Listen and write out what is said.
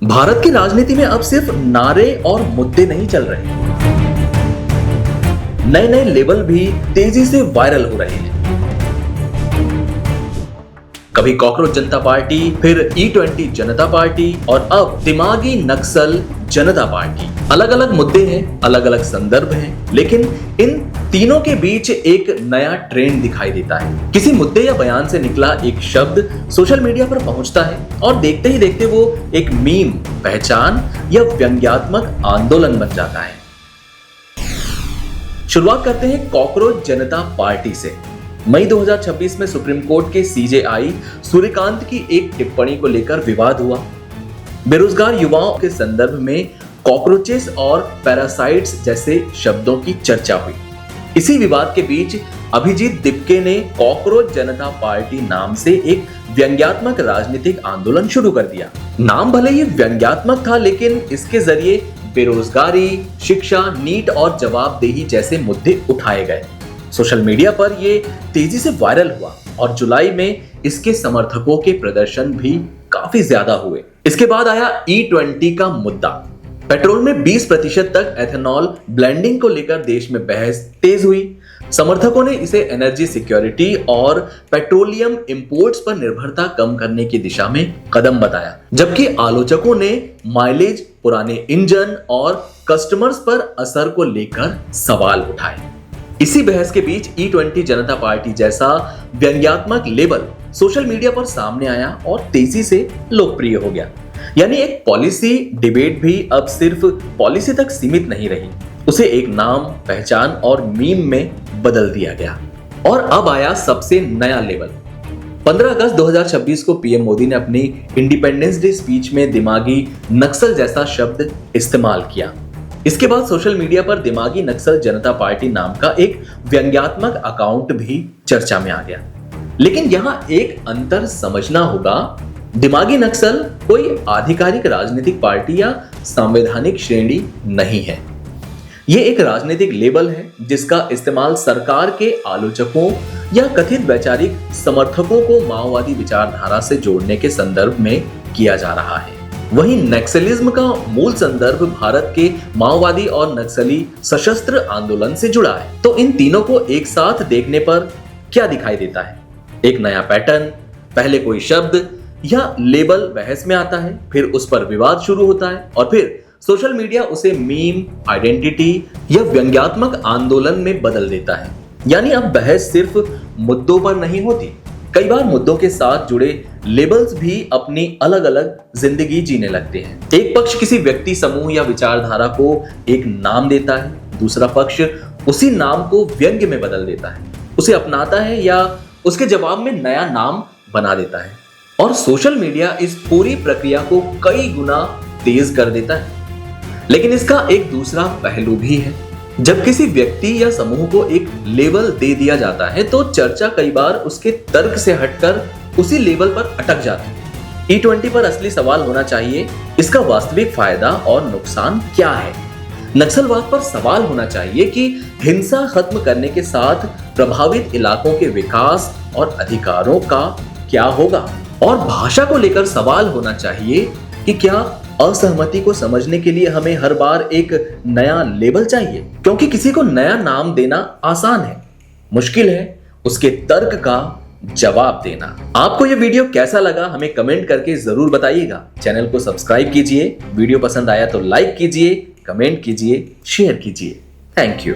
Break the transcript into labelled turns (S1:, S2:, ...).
S1: भारत की राजनीति में अब सिर्फ नारे और मुद्दे नहीं चल रहे, नए नए लेबल भी तेजी से वायरल हो रहे हैं। कभी कॉकरोच जनता पार्टी, फिर E20 जनता पार्टी और अब दिमागी नक्सल जनता पार्टी। अलग अलग मुद्दे हैं, अलग अलग संदर्भ हैं, लेकिन इन तीनों के बीच एक नया ट्रेंड दिखाई देता है। किसी मुद्दे या बयान से निकला एक शब्द सोशल मीडिया पर पहुंचता है और देखते ही देखते वो एक मीम, पहचान या व्यंग्यात्मक आंदोलन बन जाता है। शुरुआत करते हैं कॉकरोच जनता पार्टी से। मई 2026 में सुप्रीम कोर्ट के CJI सूर्यकांत की एक टिप्पणी को लेकर विवाद हुआ। बेरोजगार युवाओं के संदर्भ में कॉकरोचेस और पैरासाइट्स जैसे शब्दों की चर्चा हुई। इसी विवाद के बीच अभिजीत दिपके ने कॉकरोच जनता पार्टी नाम से एक व्यंग्यात्मक राजनीतिक आंदोलन शुरू कर दिया। नाम भले ही व्यंग्यात्मक था, लेकिन इसके जरिए बेरोजगारी, शिक्षा, नीट और जवाबदेही जैसे मुद्दे उठाए गए। सोशल मीडिया पर यह तेजी से वायरल हुआ और जुलाई में इसके समर्थकों के प्रदर्शन भी काफी ज्यादा हुए। इसके बाद आया E20 का मुद्दा। पेट्रोल में 20% तक एथेनॉल ब्लेंडिंग को लेकर देश में बहस तेज हुई। समर्थकों ने इसे एनर्जी सिक्योरिटी और पेट्रोलियम इंपोर्ट्स पर निर्भरता कम करने की दिशा में कदम बताया, जबकि आलोचकों ने माइलेज, पुराने इंजन और कस्टमर्स पर असर को लेकर सवाल उठाए। इसी बहस के बीच E20 जनता पार्टी जैसा व्यंग्यात्मक लेबल सोशल मीडिया पर सामने आया और तेजी से लोकप्रिय हो गया। यानी एक पॉलिसी डिबेट भी अब सिर्फ पॉलिसी तक सीमित नहीं रही, उसे एक नाम, पहचान और मीम में बदल दिया गया। और अब आया सबसे नया लेबल। 15 अगस्त 2026 को पीएम मोदी ने अपनी इंडिपेंडेंस डे स्पीच में दिमागी नक्सल जैसा शब्द इस्तेमाल किया। इसके बाद सोशल मीडिया पर दिमागी नक्सल जनता पार्टी नाम का एक व्यंग्यात्मक अकाउंट भी चर्चा में आ गया। लेकिन यहां एक अंतर समझना होगा, दिमागी नक्सल कोई आधिकारिक राजनीतिक पार्टी या संवैधानिक श्रेणी नहीं है। यह एक राजनीतिक लेबल है जिसका इस्तेमाल सरकार के आलोचकों या कथित वैचारिक समर्थकों को माओवादी विचारधारा से जोड़ने के संदर्भ में किया जा रहा है। वहीं नक्सलिज्म का मूल संदर्भ भारत के माओवादी और नक्सली सशस्त्र आंदोलन से जुड़ा है। तो इन तीनों को एक साथ देखने पर क्या दिखाई देता है? एक नया पैटर्न। पहले कोई शब्द या लेबल बहस में आता है, फिर उस पर विवाद शुरू होता है और फिर सोशल मीडिया उसे मीम, आइडेंटिटी या व्यंग्यात्मक आंदोलन में बदल देता है। यानी अब बहस सिर्फ मुद्दों पर नहीं होती, कई बार मुद्दों के साथ जुड़े लेबल्स भी अपनी अलग अलग जिंदगी जीने लगते हैं। एक पक्ष किसी व्यक्ति, समूह या विचारधारा को एक नाम देता है, दूसरा पक्ष उसी नाम को व्यंग्य में बदल देता है, उसे अपनाता है या उसके जवाब में नया नाम बना देता है। और सोशल मीडिया इस पूरी प्रक्रिया को कई गुना तेज कर देता है। लेकिन इसका एक दूसरा पहलू भी है। जब किसी व्यक्ति या समूह को एक लेबल दे दिया जाता है तो चर्चा कई बार उसके तर्क से हटकर उसी लेबल पर अटक जाती है। E20 पर असली सवाल होना चाहिए, इसका वास्तविक फायदा और नुकसान क्या है। नक्सलवाद पर सवाल होना चाहिए कि हिंसा खत्म करने के साथ प्रभावित इलाकों के विकास और अधिकारों का क्या होगा। और भाषा को लेकर सवाल होना चाहिए कि क्या असहमति को समझने के लिए हमें हर बार एक नया लेबल चाहिए? क्योंकि किसी को नया नाम देना आसान है, मुश्किल है उसके तर्क का जवाब देना। आपको यह वीडियो कैसा लगा हमें कमेंट करके जरूर बताइएगा। चैनल को सब्सक्राइब कीजिए, वीडियो पसंद आया तो लाइक कीजिए, कमेंट कीजिए, शेयर कीजिए। Thank you.